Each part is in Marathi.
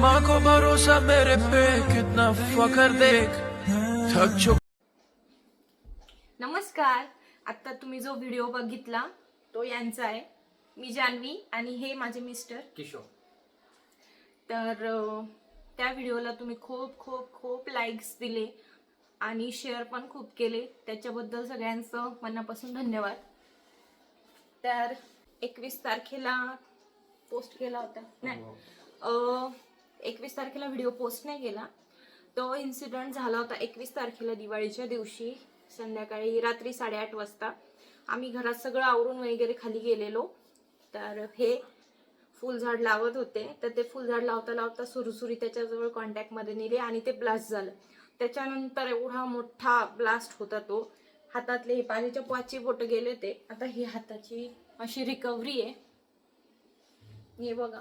माँ को भरोसा मेरे पे कितना फकर देख थक चुका। नमस्कार. आता तुम्ही जो व्हिडिओ बघितला तो यांचा आहे. मी जान्हवी आणि हे माझे मिस्टर किशोर. तर त्या व्हिडिओला तुम्ही खूप खूप खूप लाईक्स दिले आणि शेअर पण खूप केले. त्याच्याबद्दल सगळ्यांचं मनापासून धन्यवाद. तर 21 तारखेला पोस्ट केला होता नाही 21 तारखेला व्हिडिओ पोस्ट नाही केला. तो इन्सिडेंट झाला होता 21 तारखेला दिवाळीच्या दिवशी संध्याकाळी रात्री 8:30 वाजता. आम्ही घरात सगळं आवरून वगैरे खाली गेलेलो. तर हे फुलझाड लावत होते. तर ते फुलझाड लावता लावता सुरसुरी त्याच्याजवळ कॉन्टॅक्टमध्ये नेली आणि ते ब्लास्ट झालं. त्याच्यानंतर एवढा मोठा ब्लास्ट होता तो. हातातले हे पाण्याच्या पाची बोटं गेले ते. आता ही हाताची अशी रिकव्हरी आहे. हे बघा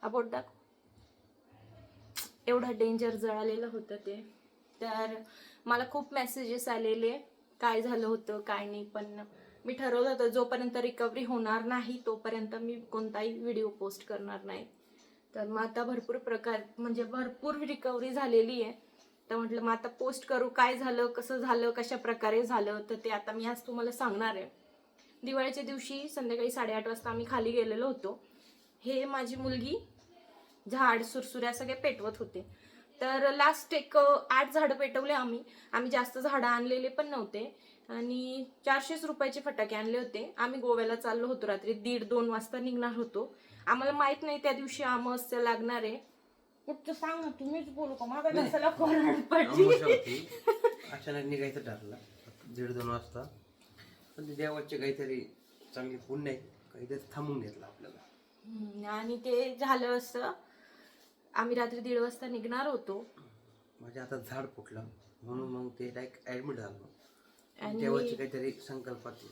हा बोट दाखव. एवढा डेंजर जळालेलं होतं ते. तर मला खूप मेसेजेस आलेले काय झालं होतं काय नाही. पण मी ठरवलं होतं जोपर्यंत रिकव्हरी होणार नाही तोपर्यंत मी कोणताही व्हिडिओ पोस्ट करणार नाही. तर मग आता भरपूर रिकव्हरी झालेली आहे. तर म्हटलं मग आता पोस्ट करू काय झालं कसं झालं कशा प्रकारे झालं. तर ते आता मी आज तुम्हाला सांगणार आहे. दिवाळीच्या दिवशी संध्याकाळी 8:30 वाजता आम्ही खाली गेलेलो होतो. हे माझी मुलगी झाड सुरसुऱ्या सगळे पेटवत होते. तर लास्ट एक 8 झाडं पेटवले आम्ही जास्त झाडं आणलेले पण नव्हते आणि 400 रुपयाचे फटाके आणले होते. आम्ही गोव्याला चाललो होतो. रात्री 1:30-2 वाजता निघणार होतो. आम्हाला माहित नाही त्या दिवशी अमावस्या लागणार आहे. फक्त सांग ना तुम्हीच बोलू का माझ्या घसाला कोरड पडली. अचानक निघायचं ठरलं 1:30-2 वाजता. पण ते देवाचे काहीतरी चांगली पुण्य आहे काहीतरी थांबून घेतलं आपल्याला. आणि ते झालं असं आम्ही रात्री 1:30 वाजता निघणार होतो. म्हणजे आता झाड फुटलं म्हणून मग ते डायरेक्ट ऍडमिट झालो. आणि देवाची काहीतरी संकल्पात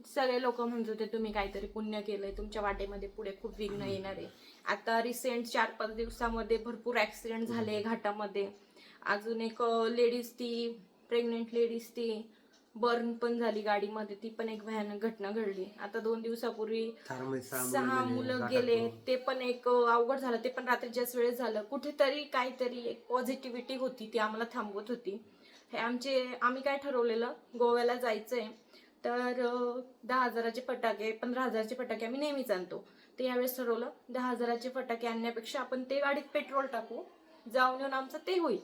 सगळे लोक म्हणत होते तुम्ही काहीतरी पुण्य केलंय तुमच्या वाटेमध्ये पुढे खूप विघ्न येणार आहे. आता रिसेंट 4-5 दिवसामध्ये भरपूर ऍक्सिडेंट झाले घाटामध्ये. अजून एक लेडीज ती प्रेग्नेंट लेडीज ती बर्न पण झाली गाडीमध्ये. ती पण एक भयानक घटना घडली. आता 2 दिवसापूर्वी 6 मुलं गेले. ते पण एक अवघड झालं. ते पण रात्रीच्याच वेळेस झालं. कुठेतरी काहीतरी एक पॉझिटिव्हिटी होती ती आम्हाला थांबवत होती. हे आम्ही काय ठरवलेलं गोव्याला जायचंय तर 10,000चे फटाके 15,000चे फटाके आम्ही नेहमीच आणतो. ते यावेळेस ठरवलं 10,000चे फटाके आणण्यापेक्षा आपण ते गाडीत पेट्रोल टाकू जाऊन येऊन आमचं ते होईल.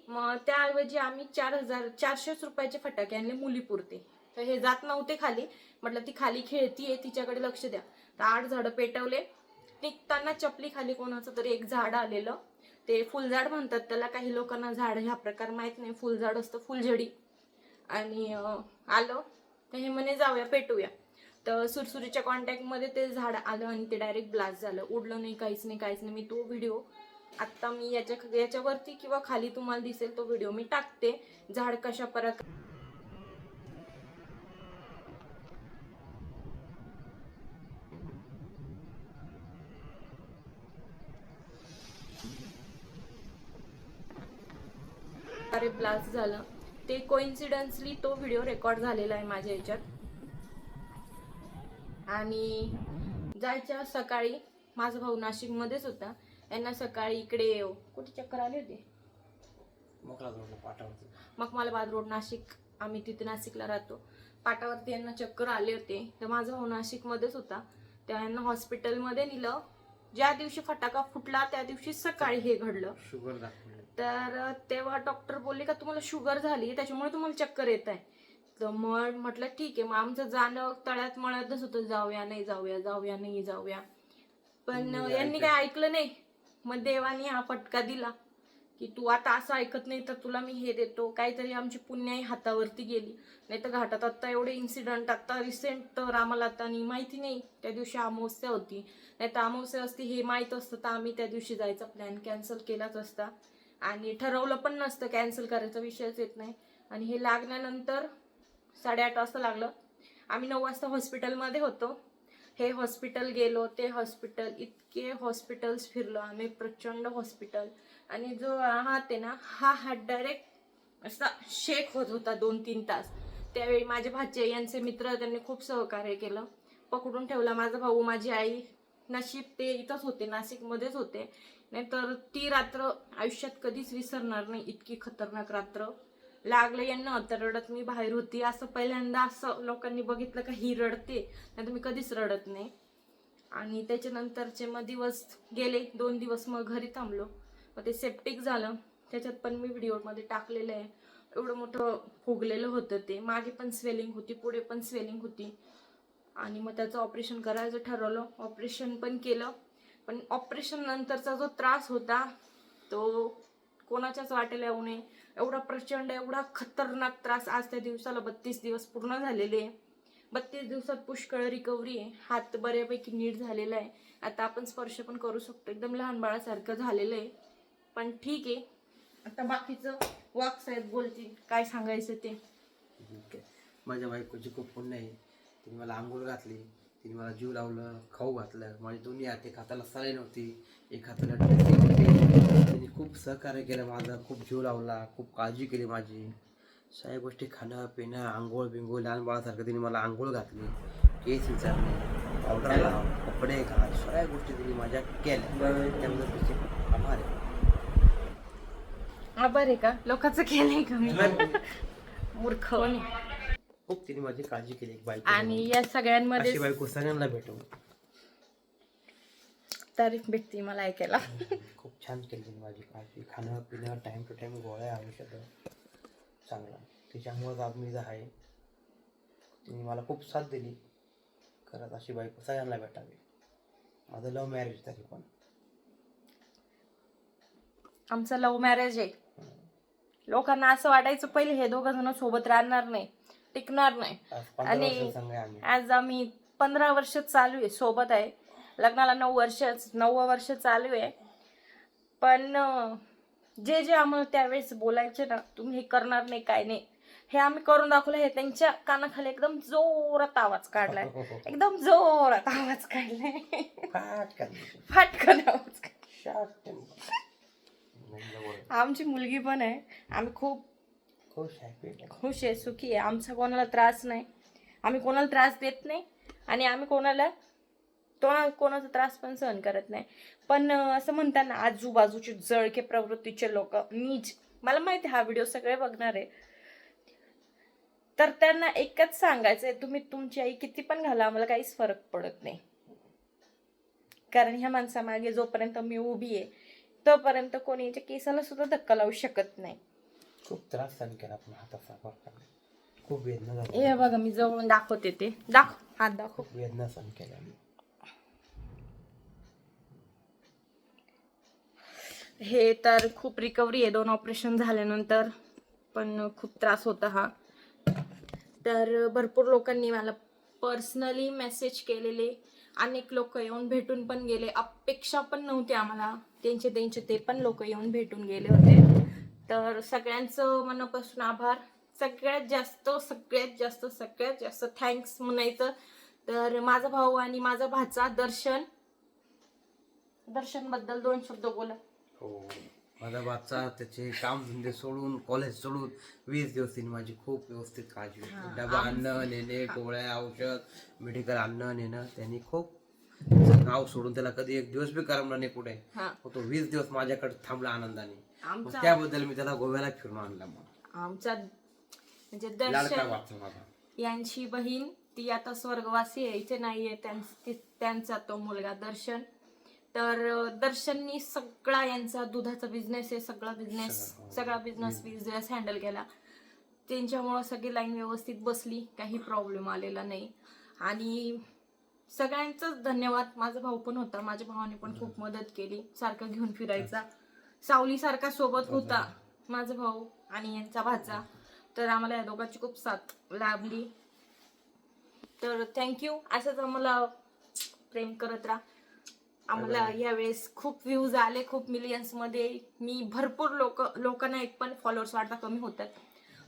मग त्याऐवजी आम्ही 400 रुपयाचे फटाके आणले मुलीपुरते. तर हे जात नव्हते खाली. म्हटलं ती खाली खेळतीये तिच्याकडे लक्ष द्या. तर 8 झाडं पेटवले. निघताना चपली खाली कोणाचं तरी एक झाड आलेलं. ते फुलझाड म्हणतात त्याला. काही लोकांना झाड हा प्रकार माहित नाही. फुलझाड असतं फुलझडी. आणि आलं तर हे म्हणे जाऊया पेटूया. तर सुरसुरीच्या कॉन्टॅक्टमध्ये ते झाड आलं आणि ते डायरेक्ट ब्लास्ट झालं. उडलं नाही काहीच नाही. मी तो व्हिडिओ आत्ता मी याच्यावरती किंवा खाली तुम्हाला दिसेल तो व्हिडिओ मी टाकते. झाड कशा प्रकारे ब्लास्ट झालं ते कोइन्सिडन्सली तो व्हिडिओ रेकॉर्ड झालेला आहे माझ्या ह्याच्यात. आणि जायच्या सकाळी माझा भाऊ नाशिकमध्येच होता. यांना सकाळी इकडे कुठे चक्कर आले होते मग मला बाद रोड नाशिक. आम्ही तिथे नाशिकला राहतो. पाटावरती यांना चक्कर आले होते. तर माझा भाऊ नाशिकमध्येच होता. त्या यांना हॉस्पिटलमध्ये नेलं. ज्या दिवशी फटाका फुटला त्या दिवशी सकाळी हे घडलं. शुगर दाखवलं. तर तेव्हा डॉक्टर बोलले का तुम्हाला शुगर झाली त्याच्यामुळे तुम्हाला चक्कर येत आहे. तर मग म्हटलं ठीक आहे. मग आमचं जाणं तळ्यात मळ्यातच होतं. जाऊया नाही जाऊया. पण यांनी काय ऐकलं नाही. मग देवाने हा फटका दिला की तू आता असं ऐकत नाही तर तुला मी हे देतो. काहीतरी आमची पुण्याई हातावरती गेली. नाही तर घाटात आत्ता एवढे इन्सिडेंट आता रिसेंट तर आम्हाला आता माहिती नाही. त्या दिवशी अमावस्या होती. नाही तर अमावस्या असती हे माहीत असतं तर आम्ही त्या दिवशी जायचा प्लॅन कॅन्सल केलाच असता. आणि ठरवलं पण नसतं. कॅन्सल करायचा विषयच येत नाही. आणि हे लागल्यानंतर 8:30 वाजता लागलं. आम्ही 9 वाजता हॉस्पिटलमध्ये होतो. हे हॉस्पिटल गेलो ते हॉस्पिटल इतके हॉस्पिटल्स फिरलो आम्ही. प्रचंड हॉस्पिटल. आणि जो हात आहे ना हा हात डायरेक्ट असा शेक होत होता 2-3 तास. त्यावेळी माझे भाचे यांचे मित्र त्यांनी खूप सहकार्य केलं. पकडून ठेवला. माझा भाऊ माझी आई नशीब ते इथंच होते, नाशिकमध्येच होते. नाहीतर ती रात्र आयुष्यात कधीच विसरणार नाही. इतकी खतरनाक रात्र. लागलं यांना तर रडत मी बाहेर होती. असं पहिल्यांदा असं लोकांनी बघितलं का ही रडते, नाही तर मी कधीच रडत नाही. आणि त्याच्यानंतरचे मग दिवस गेले, 2 दिवस मग घरी थांबलो. मग ते सेप्टिक झालं. त्याच्यात पण मी व्हिडिओमध्ये टाकलेलं आहे. एवढं मोठं फुगलेलं होतं ते. मागे पण स्वेलिंग होती, पुढे पण स्वेलिंग होती. आणि मग त्याचं ऑपरेशन करायचं ठरवलं. ऑपरेशन पण केलं. पण ऑपरेशन नंतरचा जो त्रास होता तो कोणाच्याच वाटेला येऊ नये एवढा प्रचंड, एवढा खतरनाक त्रास. आज त्या दिवसाला 32 दिवस पूर्ण झालेले आहे. 32 दिवसात पुष्कळ रिकव्हरी आहे. हात बऱ्यापैकी नीट झालेला आहे. आता आपण स्पर्श पण करू शकतो. एकदम लहान बाळासारखं झालेलं आहे. पण ठीक आहे, आता बाकीचं वाक साहेब बोलतील काय सांगायचं ते. माझ्या बायकोची खूप पुण्य आहे. तिने मला आंघोळ घातली, तिने मला जीव लावलं, खाऊ घातलं. माझी दोन्ही हात, एक हाताला सलाई नव्हती, एक हाताला ड्रेसिंग होती. तिने खूप सहकार्य केलं माझं, खूप जीव लावला, खूप काळजी केली माझी. सगळ्या गोष्टी खाणं पिणं, आंघोळ बिंघोळ, लहान बाळासारखं तिने मला आंघोळ घातली, केस विचारले, पावडर लाव, कपडे घाल, सगळ्या गोष्टी तिने माझ्या केल्या. त्यामुळे तिचे खूप आभार आहे. आभार आहे का? लोकांचं केलंय का मी? मूर्ख. खूप तिने माझी काळजी केली एक बायको. आणि या सगळ्यांमध्ये अशी बायको सगळ्यांना भेटू. तारीफ भेटते मला ऐकायला. खूप छान केली तिने माझी काळजी. खाणं पिणं, टाइम टू टाइम गोळ्या, औषधं, चांगला. त्याच्यामुळेच आज मी आहे. तिने मला खूप साथ दिली. खरंच अशी बायको सगळ्यांना भेटावी. माझं लव्ह मॅरेज तरी पण. आमचं लव्ह मॅरेज आहे. लोकांना असं वाटायचं पहिले हे दोघं जण सोबत राहणार नाही, टिकणार नाही. आणि आज आम्ही 15 वर्ष चालू आहे सोबत आहे. लग्नाला 9 वर्ष चालू आहे. पण जे जे आम्हाला त्यावेळेस बोलायचे ना, तुम्ही हे करणार नाही काय नाही, हे आम्ही करून दाखवलं. हे त्यांच्या कानाखाली एकदम जोरात आवाज काढलाय. एकदम जोरात आवाज काढलाय. फाटकन आवाज काढलाय. आमची मुलगी पण आहे. आम्ही खूप खुश आहे, सुखी आहे. आमचा कोणाला त्रास नाही. आम्ही कोणाला त्रास देत नाही. आणि आम्ही कोणाचा त्रास पण सहन करत नाही. पण असं म्हणताना आजूबाजूचे जळके प्रवृत्तीचे लोक, नीच, मला माहिती हा व्हिडिओ सगळे बघणार आहे, तर त्यांना एकच सांगायचंय, तुम्ही तुमची आई किती पण घाला, आम्हाला काहीच फरक पडत नाही. कारण ह्या माणसामागे जोपर्यंत मी उभी आहे तोपर्यंत कोणी याच्या केसाला सुद्धा धक्का लावू शकत नाही. खूप त्रास सहन केला आपण हाताचा, खूप वेदना झाली. हे बघा मी जवळून दाखवते ते. दाखव, हात दाखव. खूप वेदना सहन केल्या मी. हे तर खूप रिकव्हरी आहे 2 ऑपरेशन झाल्यानंतर. पण खूप त्रास होता हा. तर भरपूर लोकांनी मला पर्सनली मेसेज केलेले. अनेक लोक येऊन भेटून पण गेले. अपेक्षा पण नव्हती आम्हाला. त्यांचे ते पण लोक येऊन भेटून गेले होते. तर सगळ्यांचं मनापासून आभार. सगळ्यात जास्त थँक्स म्हणायचं तर माझा भाऊ आणि माझा भाचा दर्शन बद्दल 2 शब्द बोला. हो, माझा भाचा त्याचे काम धंदे सोडून, कॉलेज सोडून 20 दिवस तिने माझी खूप व्यवस्थित काळजी घेतली. डबा आणणं नेणे, गोळ्या औषध, मेडिकल आणणं नेणं. त्यांनी खूप गाव सोडून, त्याला कधी एक दिवस बी करमला नाही कुठे. तो 20 दिवस माझ्याकडे थांबला आनंदाने. त्याबद्दल मी त्याला गोव्याला फिरून आणला. आमचा म्हणजे दर्शन यांची बहीण, ती आता स्वर्गवासी आहे, इथे नाहीये. त्यांचा तो मुलगा दर्शन. तर दर्शननी सगळा यांचा दुधाचा बिझनेस आहे, सगळा बिझनेस हँडल केला. त्यांच्यामुळं सगळी लाईन व्यवस्थित बसली, काही प्रॉब्लेम आलेला नाही. आणि सगळ्यांचंच धन्यवाद. माझा भाऊ पण होता, माझ्या भावाने पण खूप मदत केली. सारखं घेऊन फिरायचा, सावली सारखा सोबत होता माझा भाऊ आणि यांचा भाचा. तर आम्हाला या दोघांची खूप साथ लाभली. तर थँक्यू. असंच आम्हाला प्रेम करत राहा. आम्हाला यावेळेस खूप व्ह्यूज आले, खूप मिलियन्स मध्ये. मी भरपूर लोकांना एक पण फॉलोअर्स वाढता कमी होतात.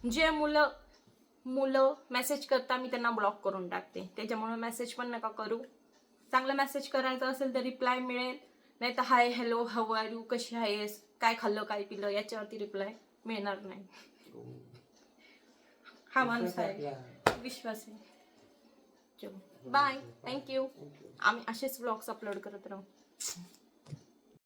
जे मुलं मेसेज करता मी त्यांना ब्लॉक करून टाकते. त्याच्यामुळे मेसेज पण नका करू. चांगला मेसेज करायचा असेल तर रिप्लाय मिळेल, नाही तर hi hello how are you, कशी आहेस, काय खाल्लं काय पिलं, याच्यावरती रिप्लाय मिळणार नाही. हा माणूस आहे, विश्वास आहे. Bye, thank you. आम्ही असेच व्लॉग्स अपलोड करत राहू.